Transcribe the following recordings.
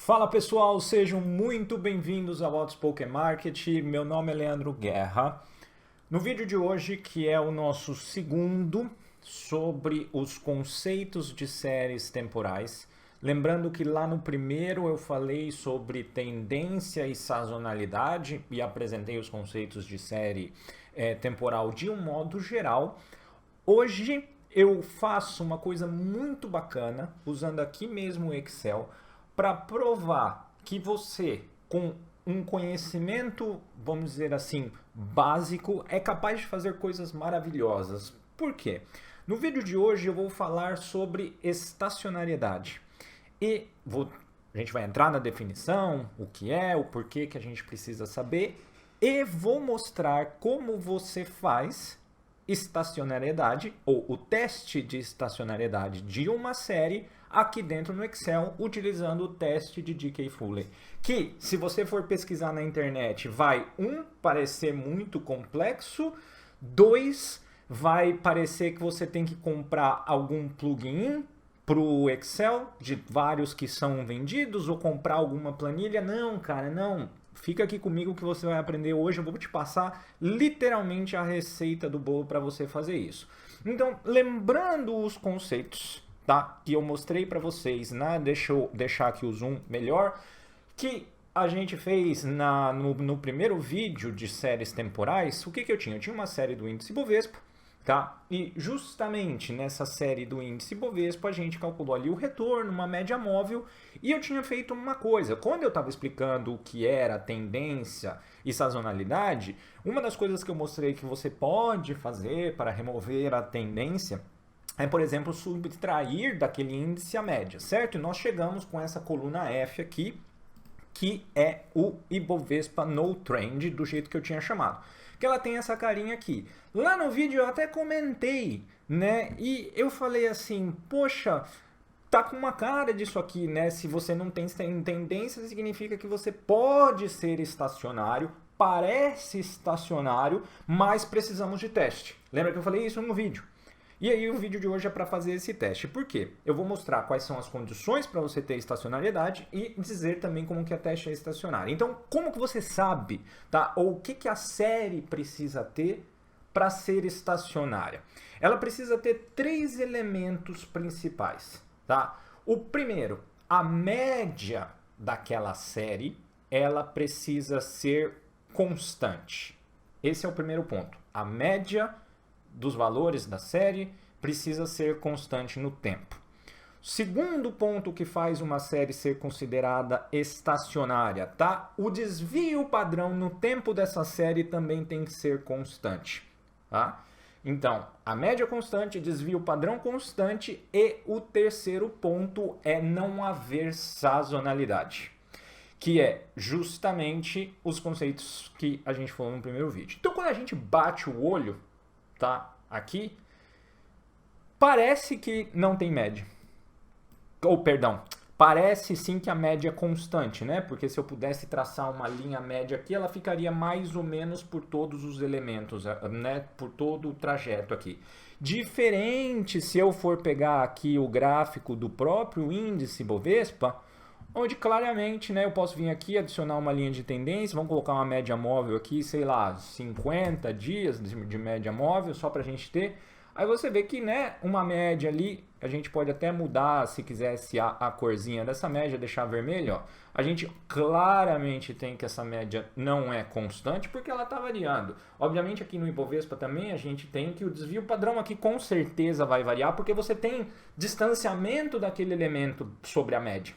Fala pessoal, sejam muito bem-vindos ao Outspoken Market. Meu nome é Leandro Guerra. No vídeo de hoje, que é o nosso segundo sobre os conceitos de séries temporais, lembrando que lá no primeiro eu falei sobre tendência e sazonalidade e apresentei os conceitos de série temporal de um modo geral. Hoje eu faço uma coisa muito bacana, usando aqui mesmo o Excel, para provar que você, com um conhecimento, vamos dizer assim, básico, é capaz de fazer coisas maravilhosas. Por quê? No vídeo de hoje eu vou falar sobre estacionariedade. E a gente vai entrar na definição, o que é, o porquê que a gente precisa saber, e vou mostrar como você faz estacionariedade, ou o teste de estacionariedade de uma série aqui dentro no Excel, utilizando o teste de Dickey-Fuller, que, se você for pesquisar na internet, vai, parecer muito complexo, 2, vai parecer que você tem que comprar algum plugin para o Excel, de vários que são vendidos, ou comprar alguma planilha. Não, cara, não. Fica aqui comigo que você vai aprender hoje. Eu vou te passar literalmente a receita do bolo para você fazer isso. Então, lembrando os conceitos, tá, que eu mostrei para vocês, né? Deixa eu deixar aqui o zoom melhor, que a gente fez no primeiro vídeo de séries temporais. O que eu tinha? Eu tinha uma série do índice Bovespa, tá? E justamente nessa série do índice Bovespa a gente calculou ali o retorno, uma média móvel, e eu tinha feito uma coisa. Quando eu estava explicando o que era tendência e sazonalidade, uma das coisas que eu mostrei que você pode fazer para remover a tendência é, por exemplo, subtrair daquele índice a média, certo? E nós chegamos com essa coluna F aqui, que é o Ibovespa No Trend, do jeito que eu tinha chamado. Que ela tem essa carinha aqui. Lá no vídeo eu até comentei, né? E eu falei assim, poxa, tá com uma cara disso aqui, né? Se você não tem tendência, significa que você pode ser estacionário, parece estacionário, mas precisamos de teste. Lembra que eu falei isso no vídeo? E aí o vídeo de hoje é para fazer esse teste. Por quê? Eu vou mostrar quais são as condições para você ter estacionariedade e dizer também como que a teste é estacionária. Então, como que você sabe, tá? Ou o que a série precisa ter para ser estacionária? Ela precisa ter 3 elementos principais, tá? O primeiro, a média daquela série, ela precisa ser constante. Esse é o primeiro ponto. A média dos valores da série precisa ser constante no tempo. Segundo ponto que faz uma série ser considerada estacionária, tá? O desvio padrão no tempo dessa série também tem que ser constante, tá? Então, a média constante, desvio padrão constante, e o terceiro ponto é não haver sazonalidade, que é justamente os conceitos que a gente falou no primeiro vídeo. Então, quando a gente bate o olho, tá, aqui, parece que não tem média. Ou, perdão, parece sim que a média é constante, né? Porque se eu pudesse traçar uma linha média aqui, ela ficaria mais ou menos por todos os elementos, né? Por todo o trajeto aqui. Diferente se eu for pegar aqui o gráfico do próprio índice Bovespa, onde claramente, né, eu posso vir aqui, adicionar uma linha de tendência, vamos colocar uma média móvel aqui, sei lá, 50 dias de média móvel, só para a gente ter. Aí você vê que, né, uma média ali, a gente pode até mudar, se quisesse, a corzinha dessa média, deixar vermelho, ó. A gente claramente tem que essa média não é constante, porque ela está variando. Obviamente aqui no Ibovespa também a gente tem que o desvio padrão aqui com certeza vai variar, porque você tem distanciamento daquele elemento sobre a média.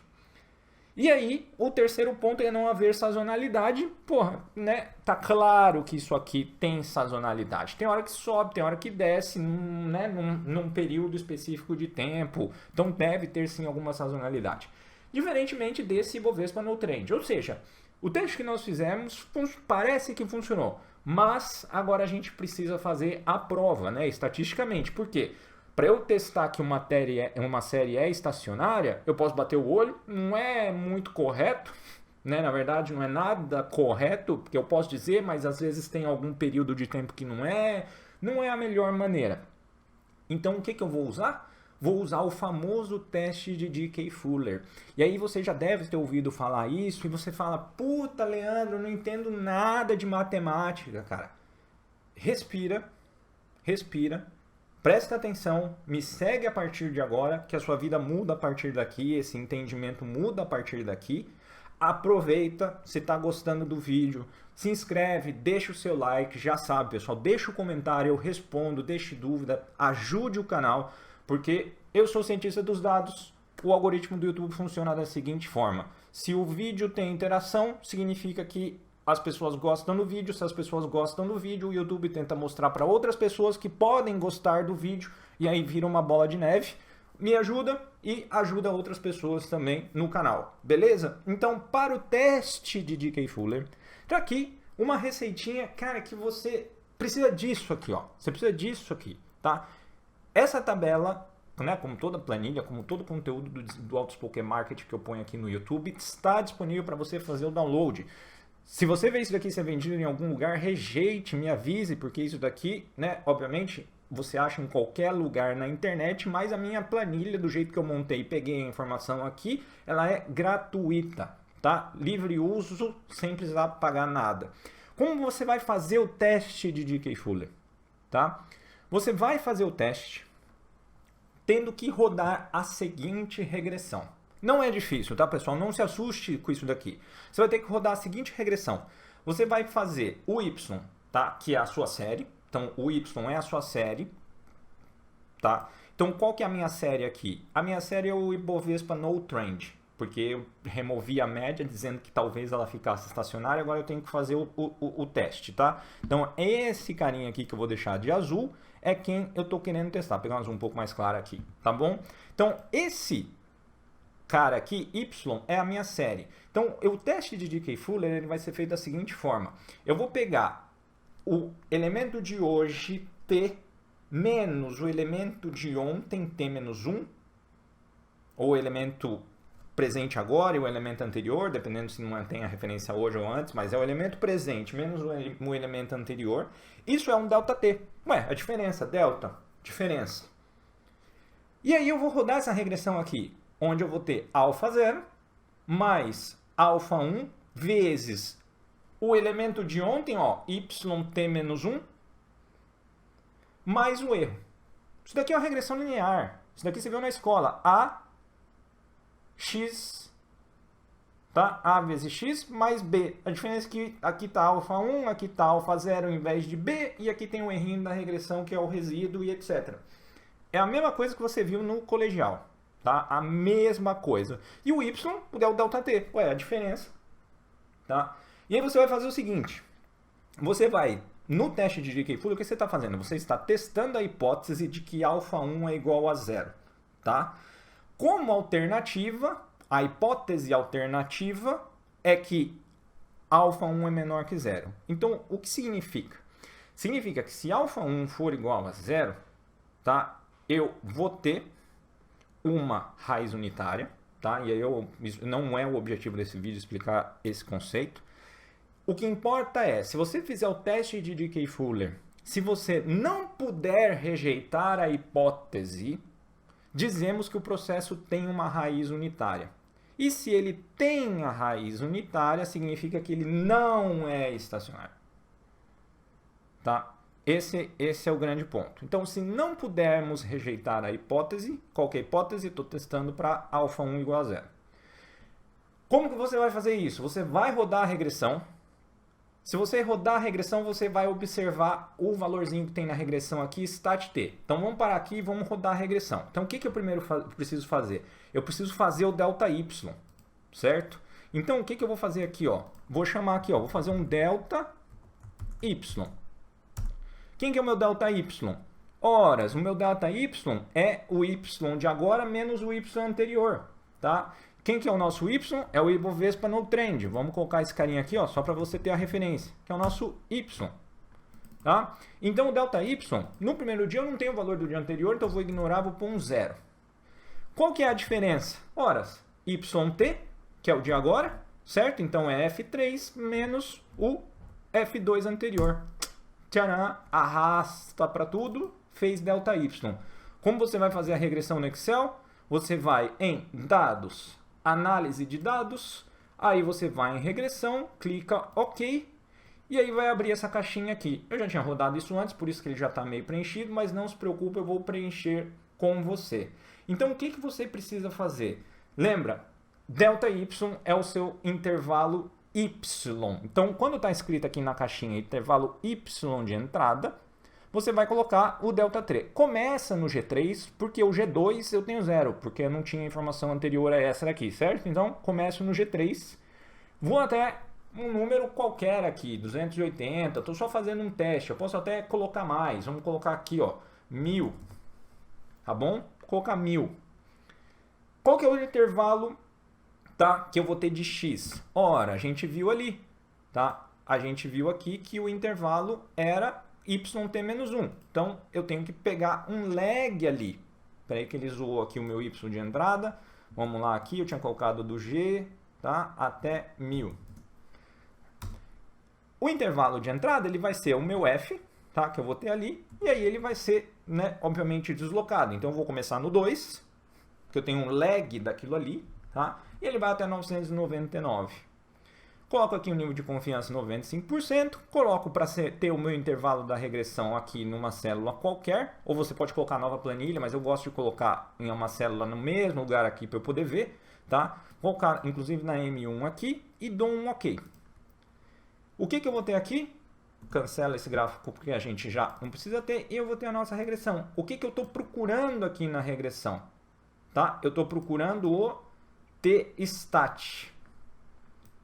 E aí, o terceiro ponto é não haver sazonalidade. Porra, né? Tá claro que isso aqui tem sazonalidade. Tem hora que sobe, tem hora que desce, né? Num período específico de tempo. Então deve ter sim alguma sazonalidade. Diferentemente desse Ibovespa No Trend. Ou seja, o teste que nós fizemos parece que funcionou. Mas agora a gente precisa fazer a prova, né? Estatisticamente. Por quê? Para eu testar que uma série é estacionária, eu posso bater o olho, não é muito correto, né? Na verdade não é nada correto, porque eu posso dizer, mas às vezes tem algum período de tempo que não é a melhor maneira. Então o que eu vou usar? vou usar o famoso teste de DK Fuller. E aí você já deve ter ouvido falar isso e você fala, puta, Leandro, eu não entendo nada de matemática, cara. Respira, respira, presta atenção, me segue a partir de agora, que a sua vida muda a partir daqui, esse entendimento muda a partir daqui. Aproveita, se está gostando do vídeo, se inscreve, deixa o seu like, já sabe, pessoal, deixa o comentário, eu respondo, deixe dúvida, ajude o canal, porque eu sou cientista dos dados, o algoritmo do YouTube funciona da seguinte forma: se o vídeo tem interação, significa que as pessoas gostam do vídeo, se as pessoas gostam do vídeo, o YouTube tenta mostrar para outras pessoas que podem gostar do vídeo, e aí vira uma bola de neve. Me ajuda e ajuda outras pessoas também no canal, beleza? Então, para o teste de DK Fuller, tá aqui uma receitinha, cara, que você precisa disso aqui, ó. Você precisa disso aqui, tá? Essa tabela, né, como toda planilha, como todo conteúdo do Outspoken Market que eu ponho aqui no YouTube, está disponível para você fazer o download. Se você vê isso daqui ser vendido em algum lugar, rejeite, me avise, porque isso daqui, né, obviamente, você acha em qualquer lugar na internet, mas a minha planilha, do jeito que eu montei e peguei a informação aqui, ela é gratuita, tá? Livre uso, sem precisar pagar nada. Como você vai fazer o teste de DK Fuller, tá? Você vai fazer o teste tendo que rodar a seguinte regressão. Não é difícil, tá, pessoal? Não se assuste com isso daqui. Você vai ter que rodar a seguinte regressão. Você vai fazer o Y, tá? Que é a sua série. Então, o Y é a sua série, tá? Então, qual que é a minha série aqui? A minha série é o Ibovespa No Trend, porque eu removi a média dizendo que talvez ela ficasse estacionária, agora eu tenho que fazer o teste, tá? Então, esse carinha aqui que eu vou deixar de azul é quem eu tô querendo testar. Vou pegar um azul um pouco mais claro aqui, tá bom? Então, esse cara aqui, Y, é a minha série. Então, o teste de DK Fuller ele vai ser feito da seguinte forma. Eu vou pegar o elemento de hoje, T, menos o elemento de ontem, T menos 1, ou o elemento presente agora e o elemento anterior, dependendo se não tem a referência hoje ou antes, mas é o elemento presente menos o elemento anterior. Isso é um delta T. Ué, a diferença, delta, diferença. E aí eu vou rodar essa regressão aqui, onde eu vou ter alfa 0 mais alfa 1 vezes o elemento de ontem, ó, yt menos 1, mais o erro. Isso daqui é uma regressão linear. Isso daqui você viu na escola. A, x, tá? A vezes x mais b. A diferença é que aqui está alfa 1, aqui está alfa 0 ao invés de b, e aqui tem o errinho da regressão, que é o resíduo e etc. É a mesma coisa que você viu no colegial, tá? A mesma coisa. E o y é o delta t. Ué, a diferença, tá? E aí você vai fazer o seguinte, você vai, no teste de DK Fuller, o que você está fazendo? Você está testando a hipótese de que alfa 1 é igual a 0, tá? Como alternativa, a hipótese alternativa é que alfa 1 é menor que 0. Então, o que significa? Significa que se alfa 1 for igual a 0, tá? Eu vou ter uma raiz unitária, tá? E aí isso não é o objetivo desse vídeo explicar esse conceito. O que importa é, se você fizer o teste de DK Fuller, se você não puder rejeitar a hipótese, dizemos que o processo tem uma raiz unitária. E se ele tem a raiz unitária, significa que ele não é estacionário. Tá? Esse é o grande ponto. Então, se não pudermos rejeitar a hipótese, qualquer hipótese, estou testando para alfa 1 igual a 0. Como que você vai fazer isso? Você vai rodar a regressão. Se você rodar a regressão, você vai observar o valorzinho que tem na regressão aqui, stat t. Então vamos parar aqui e vamos rodar a regressão. Então o que eu primeiro preciso fazer? Eu preciso fazer o delta y, certo? Então o que eu vou fazer aqui, ó? Vou chamar aqui, ó, vou fazer um delta y. Quem que é o meu delta y? Ora, o meu delta y é o y de agora menos o y anterior, tá? Quem que é o nosso y? É o Ibovespa no Trend. Vamos colocar esse carinha aqui, ó, só para você ter a referência, que é o nosso y. Tá? Então, o delta y, no primeiro dia eu não tenho o valor do dia anterior, então eu vou ignorar, vou pôr um 0. Qual que é a diferença? Ora, yt, que é o de agora, certo? Então, é F3 menos o F2 anterior. Tcharam, arrasta para tudo, fez delta y. Como você vai fazer a regressão no Excel? Você vai em dados, análise de dados, aí você vai em regressão, clica OK, e aí vai abrir essa caixinha aqui. Eu já tinha rodado isso antes, por isso que ele já está meio preenchido, mas não se preocupe, eu vou preencher com você. Então, o que você precisa fazer? Lembra, ΔY é o seu intervalo Y. Então, quando está escrito aqui na caixinha intervalo Y de entrada, você vai colocar o ΔT. Começa no G3, porque o G2 eu tenho 0, porque eu não tinha informação anterior a essa daqui, certo? Então, começo no G3, vou até um número qualquer aqui, 280, estou só fazendo um teste, eu posso até colocar mais, vamos colocar aqui, ó, 1000, tá bom? Vou colocar 1000. Qual que é o intervalo, tá, que eu vou ter de X? Ora, a gente viu ali, tá? A gente viu aqui que o intervalo era YT-1. Então, eu tenho que pegar um lag ali. Espera aí que ele zoou aqui o meu Y de entrada. Vamos lá aqui, eu tinha colocado do G, tá, até 1000. O intervalo de entrada ele vai ser o meu F, tá, que eu vou ter ali, e aí ele vai ser, né, obviamente deslocado. Então eu vou começar no 2, que eu tenho um lag daquilo ali, tá, e ele vai até 999. Coloco aqui o nível de confiança 95%, coloco para ter o meu intervalo da regressão aqui numa célula qualquer, ou você pode colocar nova planilha, mas eu gosto de colocar em uma célula no mesmo lugar aqui para eu poder ver, tá? Vou colocar inclusive na M1 aqui e dou um OK. O que eu vou ter aqui? Cancela esse gráfico porque a gente já não precisa ter. E eu vou ter a nossa regressão. O que eu estou procurando aqui na regressão? Tá? Eu estou procurando o T-stat.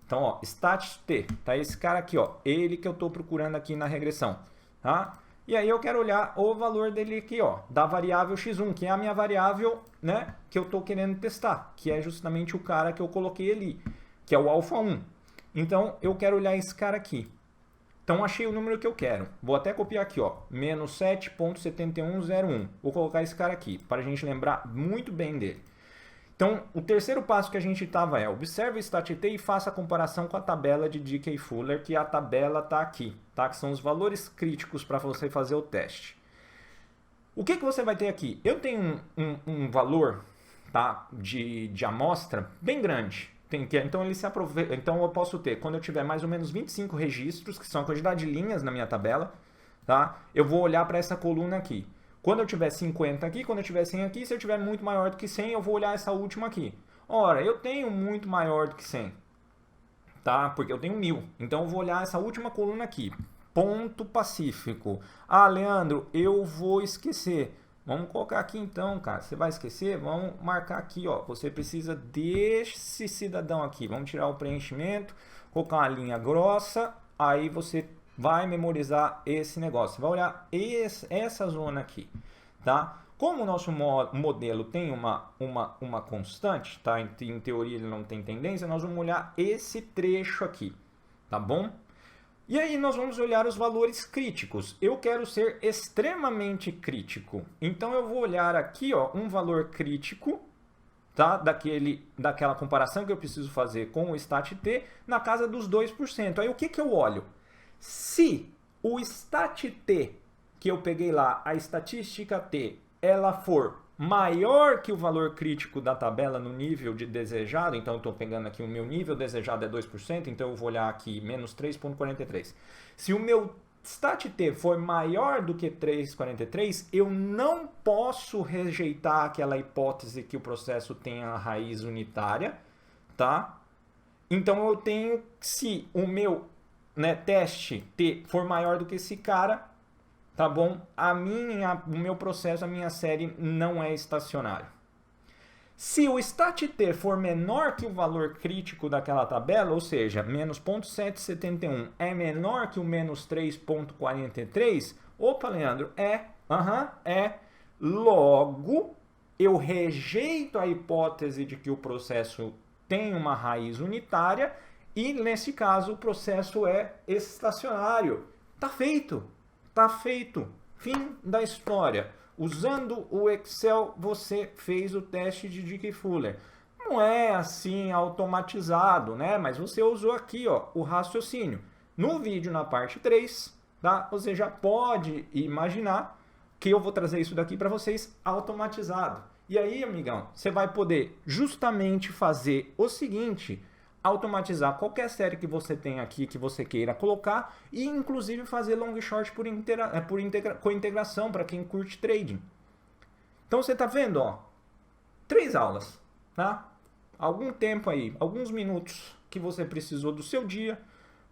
Então, ó, stat T. Tá esse cara aqui, ó. Ele que eu estou procurando aqui na regressão. Tá? E aí eu quero olhar o valor dele aqui, ó. Da variável x1, que é a minha variável, né? Que eu estou querendo testar. Que é justamente o cara que eu coloquei ali. Que é o alfa 1. Então, eu quero olhar esse cara aqui. Então, achei o número que eu quero. Vou até copiar aqui, ó, menos 7.7101. Vou colocar esse cara aqui, para a gente lembrar muito bem dele. Então, o terceiro passo que a gente estava é, observe o stat T e faça a comparação com a tabela de Dickey-Fuller, que a tabela está aqui, tá? Que são os valores críticos para você fazer o teste. O que você vai ter aqui? Eu tenho um valor, tá, de amostra bem grande. Então, ele se aproveita, então eu posso ter, quando eu tiver mais ou menos 25 registros, que são a quantidade de linhas na minha tabela, tá? Eu vou olhar para essa coluna aqui. Quando eu tiver 50 aqui, quando eu tiver 100 aqui, se eu tiver muito maior do que 100, eu vou olhar essa última aqui. Ora, eu tenho muito maior do que 100, tá? Porque eu tenho 1000. Então, eu vou olhar essa última coluna aqui. Ponto pacífico. Ah, Leandro, eu vou esquecer. Vamos colocar aqui então, cara. Você vai esquecer? Vamos marcar aqui, ó. Você precisa desse cidadão aqui. Vamos tirar o preenchimento, colocar uma linha grossa. Aí você vai memorizar esse negócio. Você vai olhar essa zona aqui, tá? Como o nosso modelo tem uma constante, tá? Em teoria ele não tem tendência, nós vamos olhar esse trecho aqui, tá bom? E aí nós vamos olhar os valores críticos. Eu quero ser extremamente crítico. Então eu vou olhar aqui, ó, um valor crítico, tá? Daquela comparação que eu preciso fazer com o stat T na casa dos 2%. Aí o que eu olho? Se o stat T que eu peguei lá, a estatística T, ela for maior que o valor crítico da tabela no nível de desejado, então eu estou pegando aqui o meu nível desejado é 2%, então eu vou olhar aqui menos 3,43. Se o meu stat T for maior do que 3,43, eu não posso rejeitar aquela hipótese que o processo tenha a raiz unitária, tá? Então eu tenho, se o meu, né, teste T for maior do que esse cara, tá bom? O meu processo, a minha série não é estacionário. Se o stat T for menor que o valor crítico daquela tabela, ou seja, menos 0,771 é menor que o menos 3,43, opa, Leandro, logo eu rejeito a hipótese de que o processo tem uma raiz unitária e, nesse caso, o processo é estacionário. Tá feito. Tá feito. Fim da história. Usando o Excel, você fez o teste de Dickey-Fuller. Não é assim automatizado, né? Mas você usou aqui, ó, o raciocínio. No vídeo, na parte 3, tá? Você já pode imaginar que eu vou trazer isso daqui para vocês automatizado. E aí, amigão, você vai poder justamente fazer o seguinte: automatizar qualquer série que você tem aqui, que você queira colocar, e inclusive fazer long short com integração para quem curte trading. Então você tá vendo, ó, 3 aulas, tá? Algum tempo aí, alguns minutos que você precisou do seu dia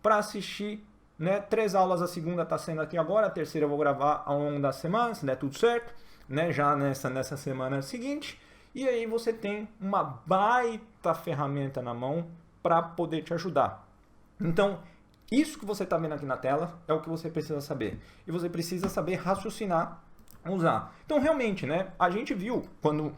para assistir, né? 3 aulas, a segunda tá sendo aqui agora, a terceira eu vou gravar ao longo da semana, se der tudo certo, né? Já nessa semana seguinte. E aí você tem uma baita ferramenta na mão para poder te ajudar. Então, isso que você está vendo aqui na tela é o que você precisa saber. E você precisa saber raciocinar, usar. Então, realmente, né? A gente viu quando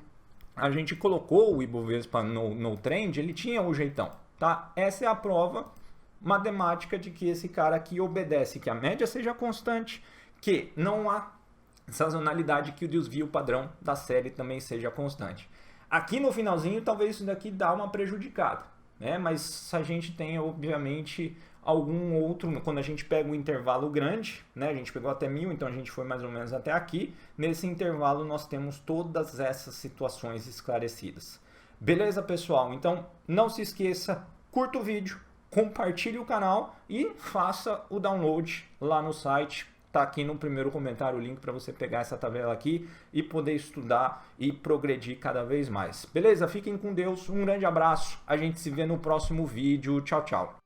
a gente colocou o Ibovespa no trend, ele tinha o jeitão, tá? Essa é a prova matemática de que esse cara aqui obedece, que a média seja constante, que não há sazonalidade, que o desvio padrão da série também seja constante. Aqui no finalzinho, talvez isso daqui dá uma prejudicada, né? Mas a gente tem, obviamente, algum outro, quando a gente pega um intervalo grande, né? A gente pegou até 1000, então a gente foi mais ou menos até aqui. Nesse intervalo nós temos todas essas situações esclarecidas. Beleza, pessoal? Então não se esqueça, curta o vídeo, compartilhe o canal e faça o download lá no site. Tá aqui no primeiro comentário o link para você pegar essa tabela aqui e poder estudar e progredir cada vez mais. Beleza? Fiquem com Deus, um grande abraço, a gente se vê no próximo vídeo. Tchau, tchau.